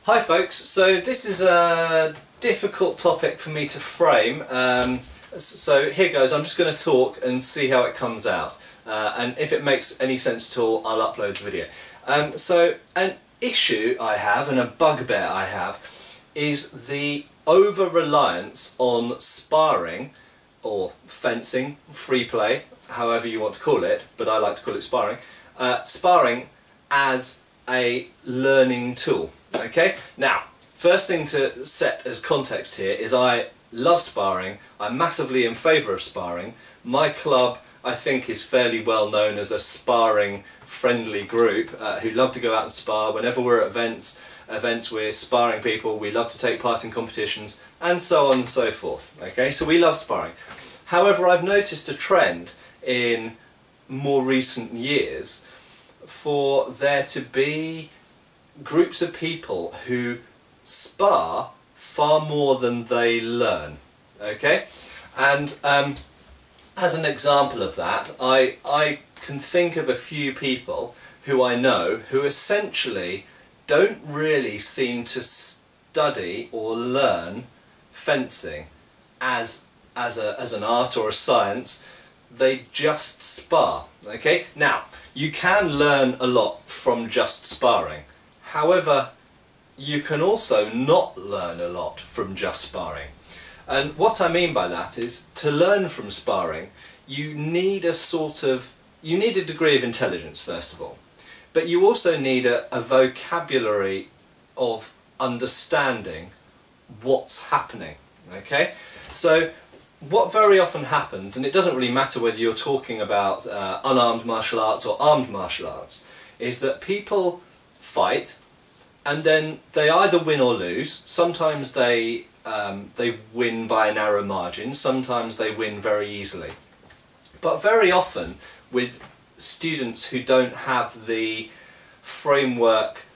Hi folks, so this is a difficult topic for me to frame, so here goes. I'm just going to talk and see how it comes out, and if it makes any sense at all I'll upload the video. So an issue I have and a bugbear I have is the over-reliance on sparring or fencing, free play, however you want to call it, but I like to call it sparring, sparring as a learning tool. Okay, now first thing to set as context here is I love sparring. I'm massively in favour of sparring. My club, I think, is fairly well known as a sparring friendly group who love to go out and spar. Whenever we're at events we're sparring people, we love to take part in competitions and so on and so forth. Okay, so we love sparring. However, I've noticed a trend in more recent years for there to be groups of people who spar far more than they learn. Okay, and as an example of that, I can think of a few people who I know who essentially don't really seem to study or learn fencing as an art or a science. They just spar. Okay, now you can learn a lot from just sparring. However, you can also not learn a lot from just sparring. And what I mean by that is, to learn from sparring, you need a degree of intelligence first of all. But you also need a vocabulary of understanding what's happening. Okay? So what very often happens, and it doesn't really matter whether you're talking about unarmed martial arts or armed martial arts, is that people fight and then they either win or lose. Sometimes they win by a narrow margin, sometimes they win very easily. But very often with students who don't have the framework,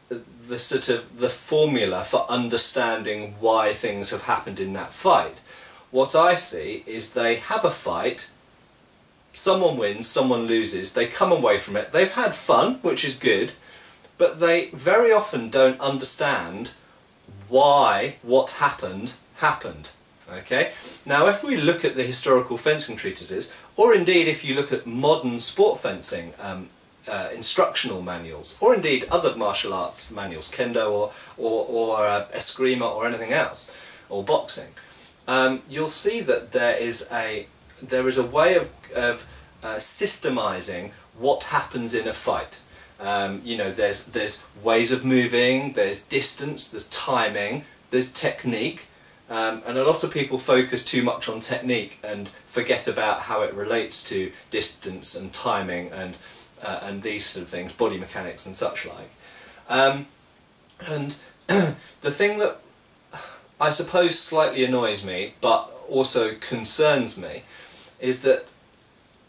the formula for understanding why things have happened in that fight, what I see is they have a fight, someone wins, someone loses, they come away from it, they've had fun, which is good, but they very often don't understand why what happened. Okay? Now if we look at the historical fencing treatises, or indeed if you look at modern sport fencing instructional manuals, or indeed other martial arts manuals, kendo or eskrima or anything else, or boxing, you'll see that there is a way of systemizing what happens in a fight. You know, there's ways of moving, there's distance, there's timing, there's technique, and a lot of people focus too much on technique and forget about how it relates to distance and timing and these sort of things, body mechanics and such like. And the thing that I suppose slightly annoys me, but also concerns me, is that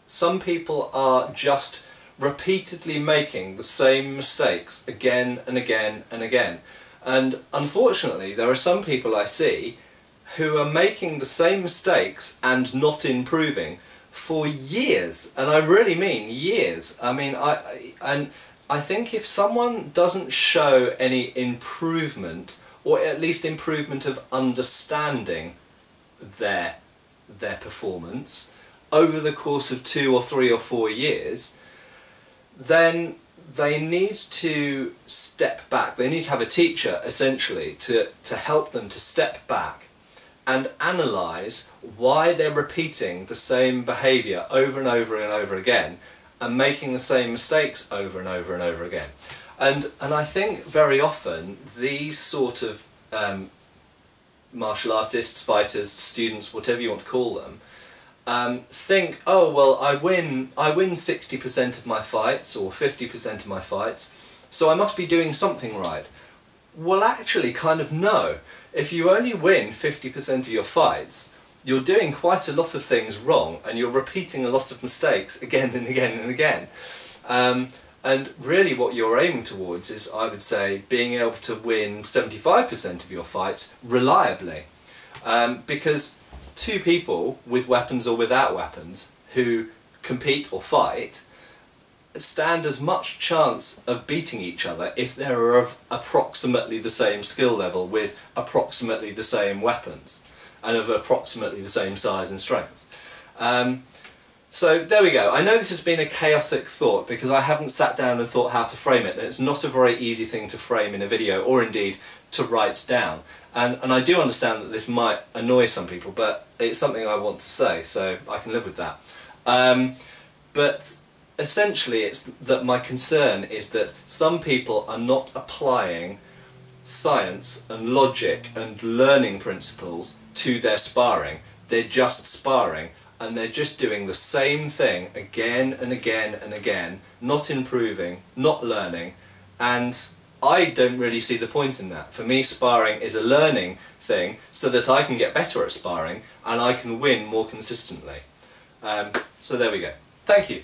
some people are just repeatedly making the same mistakes again and again and again. And unfortunately there are some people I see who are making the same mistakes and not improving for years, and I really mean years. I mean, I think if someone doesn't show any improvement, or at least improvement of understanding their performance over the course of 2 or 3 or 4 years, then they need to step back. They need to have a teacher, essentially, to help them to step back and analyse why they're repeating the same behaviour over and over and over again and making the same mistakes over and over and over again. And I think very often these sort of martial artists, fighters, students, whatever you want to call them, think, oh well, I win 60% of my fights or 50% of my fights, so I must be doing something right. Well, actually, kind of no. If you only win 50% of your fights, you're doing quite a lot of things wrong and you're repeating a lot of mistakes again and again and again. And really what you're aiming towards is, I would say, being able to win 75% of your fights reliably. Because two people with weapons or without weapons who compete or fight stand as much chance of beating each other if they're of approximately the same skill level with approximately the same weapons and of approximately the same size and strength. So there we go. I know this has been a chaotic thought because I haven't sat down and thought how to frame it, and it's not a very easy thing to frame in a video or indeed to write down. And I do understand that this might annoy some people, but it's something I want to say, so I can live with that. But essentially it's that my concern is that some people are not applying science and logic and learning principles to their sparring. They're just sparring, and they're just doing the same thing again and again and again, not improving, not learning, and I don't really see the point in that. For me, sparring is a learning thing so that I can get better at sparring and I can win more consistently. So there we go. Thank you.